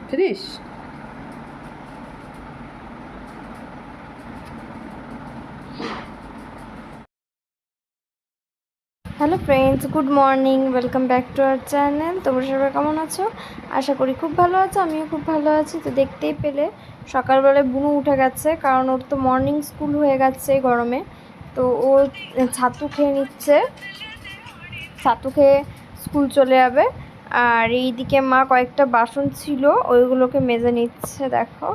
Finish. Hello friends, good morning, welcome back to our channel. তোমরা সবাই কেমন আছো? আশা করি খুব ভালো আছো, আমিও খুব ভালো আছি। তো দেখতেই পেলে সকালবেলায় বুনু উঠে গেছে, কারণ ওর তো মর্নিং স্কুল হয়ে গেছে গরমে। তো ও ছাতু খেয়ে নিচ্ছে, ছাতু খেয়ে স্কুল চলে যাবে। আর এইদিকে মা কয়েকটা বাসন ছিল, ওইগুলোকে মেজে নিচ্ছে। দেখো,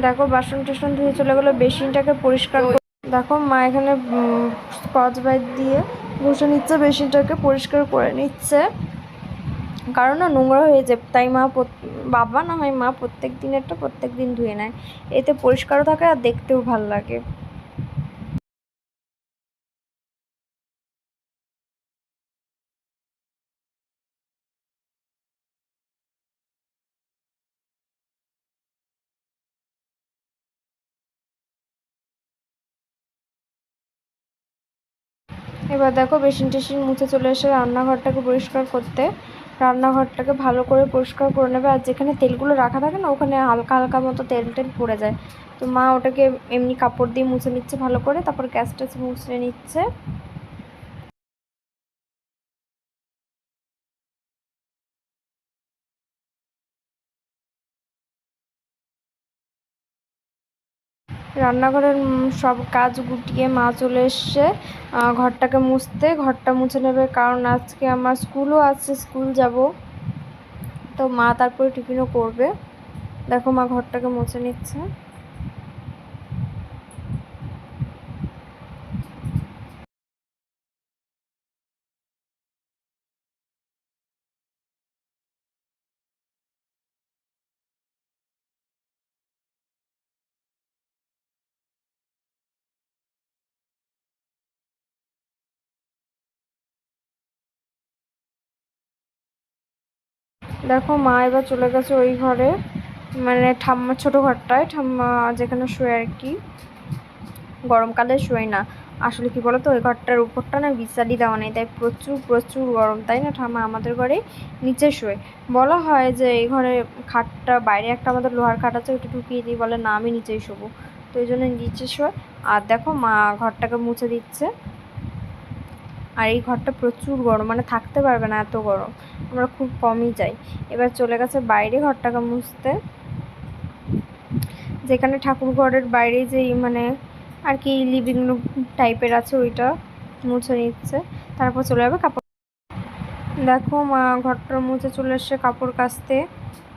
দেখো বাসন টাসন ধুয়ে চলে গেলো, বেসিনটাকে পরিষ্কার দেখো মা এখানে স্কচ ব্রাইট দিয়ে ঘষে নিচ্ছে, বেসিনটাকে পরিষ্কার করে নিচ্ছে, কারণ না নোংরা হয়ে যায়। তাই বাবা না হয় মা প্রত্যেক দিনেরটা প্রত্যেক দিন ধুয়ে নেয়, এতে পরিষ্কারও থাকে আর দেখতেও ভালো লাগে। এবার দেখো বেসিন টেসিন মুছে চলে এসে রান্নাঘরটাকে পরিষ্কার করতে, রান্নাঘরটাকে ভালো করে পরিষ্কার করে নেবে। আর যেখানে তেলগুলো রাখা থাকে না, ওখানে হালকা হালকা মতো তেল টেল পড়ে যায়। তো মা ওটাকে এমনি কাপড় দিয়ে মুছে নিচ্ছে ভালো করে, তারপর গ্যাস ট্যাস মুছে নিচ্ছে। রান্নাঘরের সব কাজ গুটিয়ে মা চলে এসছে ঘরটাকে মুছতে। ঘরটা মুছে নেবে, কারণ আজকে আমার স্কুলও আছে, স্কুল যাব। তো মা তারপরে টিফিনও করবে। দেখো মা ঘরটাকে মুছে নিচ্ছে। দেখো মা এবার চলে গেছে ওই ঘরে, মানে ঠাম্মার ছোটো ঘরটায়, ঠাম্মা যেখানে শোয় আর কি। গরমকালে শোয় না, আসলে কি বলতো, ওই ঘরটার উপরটা না বিছালি দেওয়া নেই, তাই প্রচুর প্রচুর গরম। তাই না, ঠাম্মা আমাদের ঘরে নিচে শোয়। বলা হয় যে এই ঘরে খাটটা বাইরে একটা আমাদের লোহার খাট আছে, ওটা ঢুকিয়ে দিই, বলে না আমি নিচেই শোবো। তো এই জন্য নিচে শোয়। আর দেখো মা ঘরটাকে মুছে দিচ্ছে। আর এই ঘরটা প্রচুর গরম, মানে থাকতে পারবে না, এত গরম। আমরা খুব কমই যাই। এবার চলে গেছে বাইরে ঘরটাকে মুছতে, যেখানে ঠাকুর ঘরের বাইরে যেই মানে আর কি লিভিং রুম টাইপের আছে, ওইটা মুছে নিচ্ছে। তারপর চলে যাবে কাপড়। দেখো মা ঘরটা মুছে চলে এসছে কাপড় কাচতে,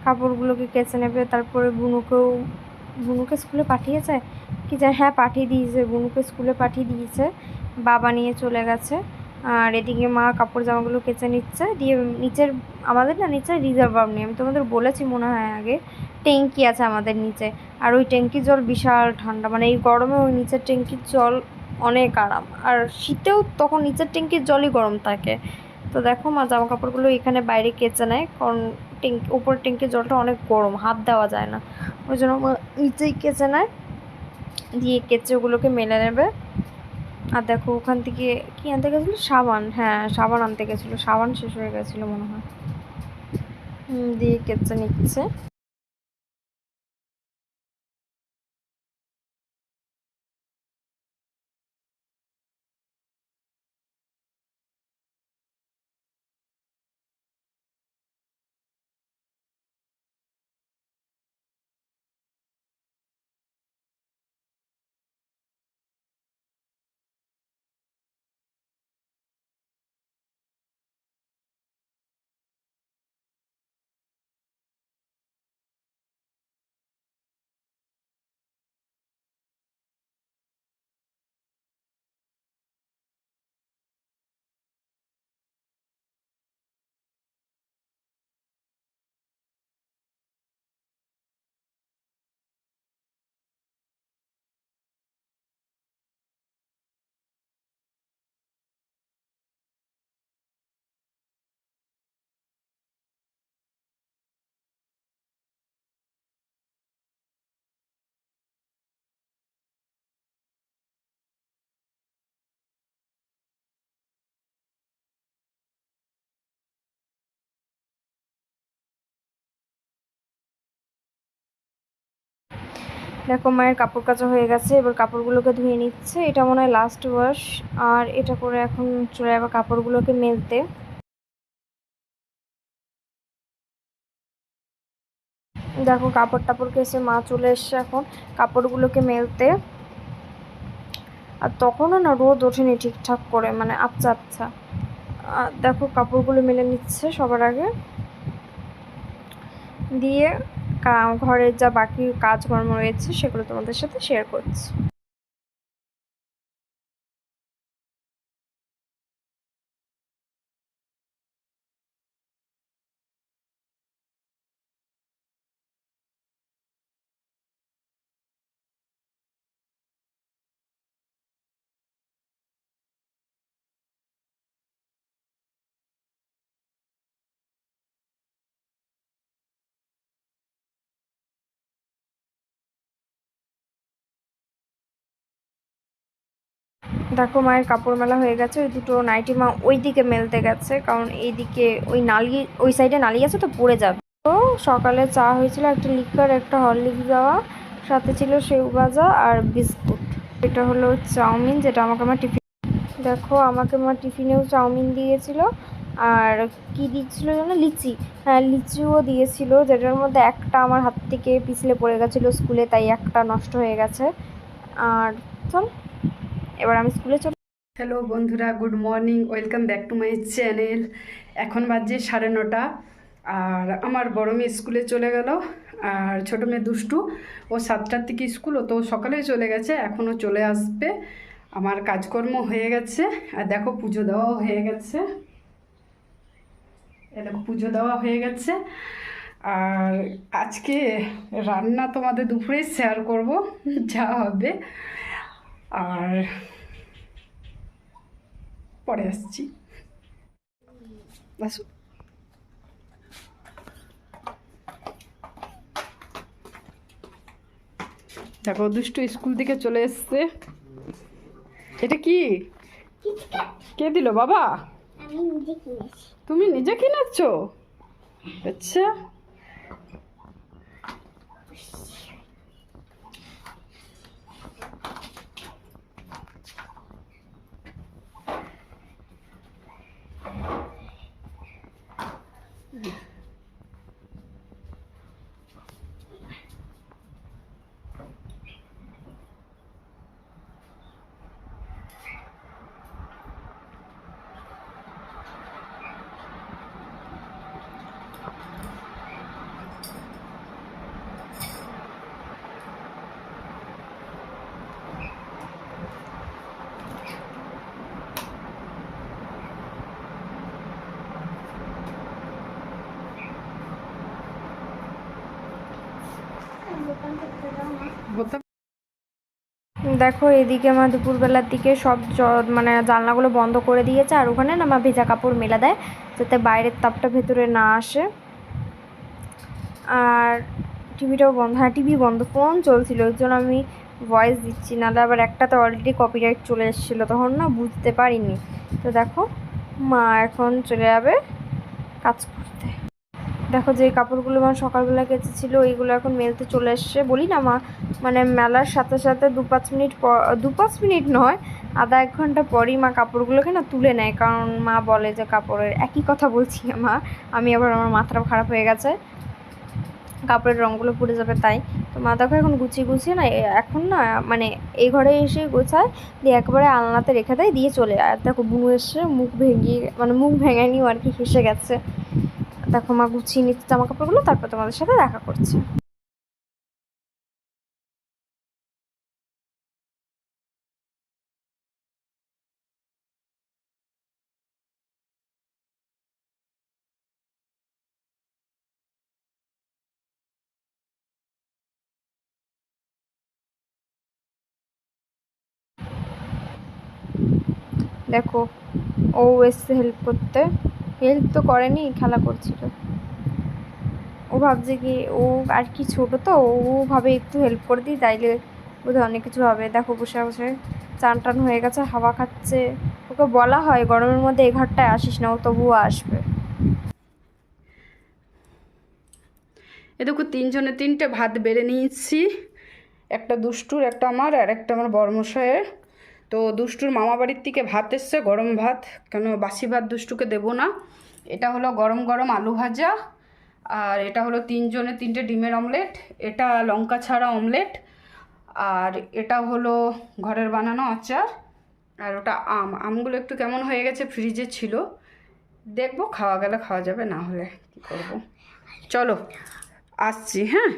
কাপড়গুলোকে কেচে নেবে। তারপরে বুনুকে স্কুলে পাঠিয়েছে কি জানি, হ্যাঁ পাঠিয়ে দিয়েছে, বুনুকে স্কুলে পাঠিয়ে দিয়েছে, বাবা নিয়ে চলে গেছে। আর এদিকে মা কাপড় জামাগুলো কেচে নিচ্ছে, দিয়ে নিচের আমাদের না নিচে রিজার্ভার নেই, আমি তোমাদের বলেছি মনে হয় আগে, ট্যাঙ্কি আছে আমাদের নিচে। আর ওই ট্যাঙ্কির জল বিশাল ঠান্ডা, মানে এই গরমে ওই নিচের ট্যাঙ্কির জল অনেক আরাম, আর শীতেও তখন নিচের ট্যাঙ্কির জলই গরম থাকে। তো দেখো মা জামা কাপড়গুলো এখানে বাইরে কেচে নেয়, কারণ উপরের ট্যাঙ্কির জলটা অনেক গরম, হাত দেওয়া যায় না, ওই জন্য মা নিচেই কেচে নেয়, দিয়ে কেচে ওগুলোকে মেলে নেবে। আর দেখো ওখান থেকে কি আনতে গেছিলো, সাবান, হ্যাঁ সাবান আনতে গেছিলো, সাবান শেষ হয়ে গেছিলো মনে হয়। দিয়ে কেচে নিচ্ছে। দেখো মায়ের কাপড় কাচা হয়ে গেছে, এবার কাপড়গুলোকে ধুয়ে নিচ্ছে। এটা মনে হয় লাস্ট ওয়াশ। আর এটা করে এখন চলে যাবে কাপড়গুলোকে মেলতে। দেখো কাপড় টাপড় কেসে মা চলে এসছে এখন কাপড়গুলোকে মেলতে। আর তখনও না রোদ ওঠেনি ঠিকঠাক করে, মানে আবছা আবছা। দেখো কাপড়গুলো মেলে নিচ্ছে সবার আগে, দিয়ে ঘরের যা বাকি কাজকর্ম রয়েছে সেগুলো তোমাদের সাথে শেয়ার করছি। দেখো মায়ের কাপড় মেলা হয়ে গেছে। ওই দুটো নাইটি মা ওই দিকে মেলতে গেছে, কারণ এইদিকে ওই নালি, ওই সাইডে নালি আছে তো পড়ে যাবে। তো সকালে চা হয়েছিল, একটা লিকার একটা হরলিক্স দেওয়া, সাথে ছিল সেউ ভাজা আর বিস্কুট। এটা হলো চাউমিন, যেটা আমাকে আমার টিফিন, দেখো আমাকে মা টিফিনেও চাউমিন দিয়েছিল। আর কি দিচ্ছিল যেন, লিচি। হ্যাঁ লিচিও দিয়েছিল, যেটার মধ্যে একটা আমার হাত থেকে পিছলে পড়ে গেছিলো স্কুলে, তাই একটা নষ্ট হয়ে গেছে। আর চল এবার আমি স্কুলে চল। হ্যালো বন্ধুরা, good morning, welcome back to my channel. এখন বাজে 9:30, আর আমার বড় মেয়ে স্কুলে চলে গেল। আর ছোটো মেয়ে দুষ্টু, ও 7টার থেকে স্কুল, ও তো সকালেই চলে গেছে, এখনও চলে আসবে। আমার কাজকর্ম হয়ে গেছে, আর দেখো পুজো দেওয়াও হয়ে গেছে। দেখো পুজো দেওয়া হয়ে গেছে। আর আজকে রান্না তোমাদের দুপুরে শেয়ার করব যা হবে। আর পরে আসছি, আসো। দেখো দুষ্টু স্কুল থেকে চলে এসছে। এটা কি, কে দিল বাবা? তুমি নিজে কিনেছো? আচ্ছা, দেখো এদিকে আমার দুপুরবেলার দিকে সব মানে জানলাগুলো বন্ধ করে দিয়েছে, আর ওখানে না আমার ভেজা কাপড় মেলা দেয় যাতে বাইরের তাপটা ভেতরে না আসে। আর টিভিটাও বন্ধ, হ্যাঁ টিভি বন্ধ, ফোন চলছিল, ওই জন্য আমি ভয়েস দিচ্ছি, নাহলে আবার একটাতে অলরেডি কপিরাইট চলে এসেছিলো, তখন না বুঝতে পারিনি। তো দেখো মা এখন চলে যাবে কাজ করতে। দেখো যে কাপড়গুলো মা সকালবেলা কেচেছিল ওইগুলো এখন মেলতে চলে এসছে। বলি না মা, মানে মেলার সাথে সাথে 2-5 মিনিট পর, 2-5 মিনিট নয়, আধা 1 ঘন্টা পরই মা কাপড়গুলোকে না তুলে নেয়, কারণ মা বলে যে কাপড়ের একই কথা বলছি মা, আমি আবার আমার মাথাটা খারাপ হয়ে গেছে, কাপড়ের রঙগুলো পুড়ে যাবে তাই। তো মা দেখো এখন গুছিয়ে গুছিয়ে না এখন না মানে এই ঘরে এসে গোছায়, দিয়ে একবারে আলনাতে রেখে দেয়, দিয়ে চলে। আর দেখো বুনু এসে মুখ ভেঙিয়ে, মানে মুখ ভেঙায়নিও আর কি, হেসে গেছে। দেখো মা গুছিয়ে নিচ্ছে জামা কাপড়গুলো, তারপর তোমাদের সাথে দেখা করছে। দেখো ও এসছে হেল্প করতে, হেল্প তো করেনি, খেলা করছিল। ও ভাবছে কি, ও আর কি ছোট তো, ও ভাবে একটু হেল্প করে দিই তাইলে বোধহয় অনেক কিছু হবে। দেখো বসে বসে চান টান হয়ে গেছে, হাওয়া খাচ্ছে। ওকে বলা হয় গরমের মধ্যে এই ঘরটায় আসিস না, ও তবুও আসবে। এ দেখো 3 জনে 3টে ভাত বেড়ে নিয়েছি। একটা দুষ্টুর, একটা আমার, আর একটা আমার বড়মশাইয়ের। তো দুষ্টুর মামা বাড়ির থেকে ভাত এসছে, গরম ভাত, কেন বাসি ভাত দুষ্টুকে দেবো না। এটা হলো গরম গরম আলু ভাজা, আর এটা হলো 3 জনের 3টে ডিমের অমলেট, এটা লঙ্কা ছাড়া অমলেট, আর এটা হলো ঘরের বানানো আচার, আর ওটা আমগুলো একটু কেমন হয়ে গেছে, ফ্রিজে ছিল, দেখবো খাওয়া গেলে খাওয়া যাবে, না হলে কী করবো। চলো আসছি, হ্যাঁ।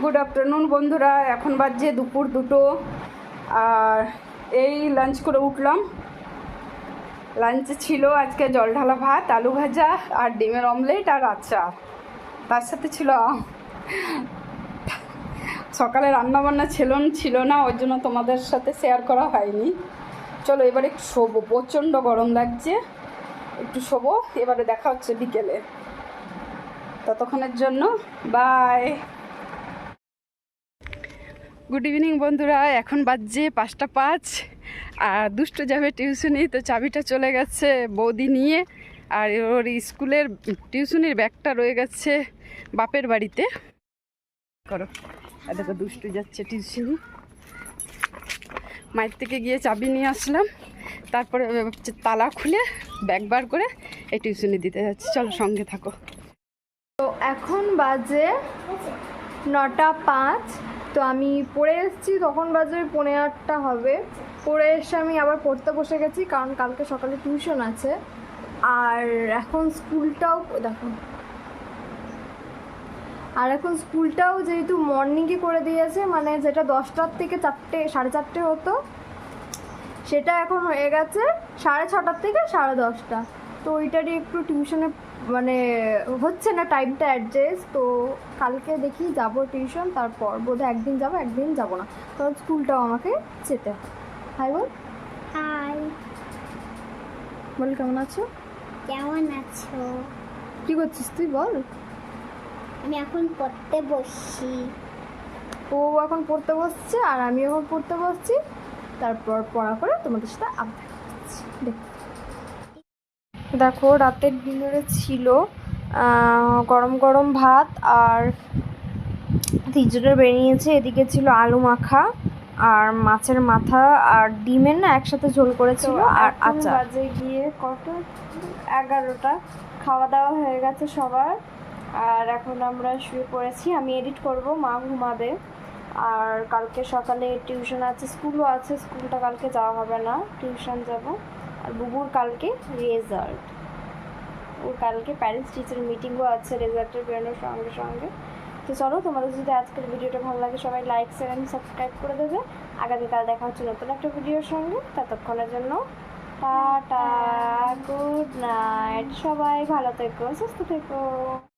গুড আফটারনুন বন্ধুরা, এখন বাজছে দুপুর 2টো, আর এই লাঞ্চ করে উঠলাম। লাঞ্চে ছিল আজকে জল ঢালা ভাত, আলু ভাজা, আর ডিমের অমলেট, আর আচার, তার সাথে ছিল সকালে রান্নাবান্না ছিল না, ওই জন্য তোমাদের সাথে শেয়ার করা হয়নি। চলো এবারে একটু শোবো, প্রচণ্ড গরম লাগছে, একটু শোবো, এবারে দেখা হচ্ছে বিকেলে। ততক্ষণের জন্য বাই। গুড ইভিনিং বন্ধুরা, এখন বাজছে 5টা 5, আর দুষ্টু যাবে টিউশনি, তো চাবিটা চলে গেছে বৌদি নিয়ে, আর ওর স্কুলের টিউশনির ব্যাগটা রয়ে গেছে বাপের বাড়িতে। করো, আর দেখো দুষ্টু যাচ্ছে টিউশনি। মায়ের থেকে গিয়ে চাবি নিয়ে আসলাম, তারপরে তালা খুলে ব্যাগ বার করে এই টিউশনি দিতে যাচ্ছি। চলো সঙ্গে থাকো। তো এখন বাজে 9টা 5, তো আমি পড়ে এসেছি, তখন বাজে 8:45 হবে। পড়ে এসে আমি আবার পড়তে বসে গেছি, কারণ কালকে সকালে টিউশন আছে। আর এখন স্কুলটাও দেখো, আর এখন স্কুলটাও যেহেতু মর্নিংয়ে করে দিয়েছে, মানে যেটা 10টার থেকে 4টে 4:30 হতো, সেটা এখন হয়ে গেছে 6:30 থেকে 10:30। তো ওইটারই একটু টিউশনে মানে হচ্ছে না টাইমটা অ্যাডজাস্ট। তো কালকে দেখি যাব টিউশন, তারপর বোধহয় একদিন যাব, একদিন যাব না, কারণ স্কুলটাও আমাকে যেতে হয়। হাই বল। হাই, বল কেমন আছো? কেমন আছো? কী করছিস তুই বল? আমি এখন পড়তে বসছি। ও এখন পড়তে বসছে, আর আমি এখন পড়তে বসছি, তারপর পড়া করে তোমাদের সাথে আড্ডা দিচ্ছি। দেখো রাতের ডিনারে ছিল গরম গরম ভাত, আর 3 জনের বেরিয়েছে। এদিকে ছিল আলু মাখা, আর মাছের মাথা, আর ডিমের না একসাথে ঝোল করেছিল, আর আচার। বাজে গিয়ে কত 11টা। খাওয়া দাওয়া হয়ে গেছে সবার, আর এখন আমরা শুয়ে পড়েছি। আমি এডিট করব, মা ঘুমাবে। আর কালকে সকালে টিউশন আছে, স্কুলও আছে, স্কুলটা কালকে যাওয়া হবে না, টিউশন যাব। আর বুবুর কালকে রেজাল্ট, ওর কালকে প্যারেন্টস টিচার মিটিংও আছে রেজাল্টের বেরোনোর সঙ্গে সঙ্গে। তো চলো, তোমাদের যদি আজকের ভিডিওটা ভালো লাগে সবাই লাইক শেয়ার এন্ড সাবস্ক্রাইব করে দেবে। আগামীকাল দেখা হচ্ছে নতুন একটা ভিডিওর সঙ্গে, ততক্ষণের জন্য টাটা, গুড নাইট, সবাই ভালো থেকো, সুস্থ থেকো।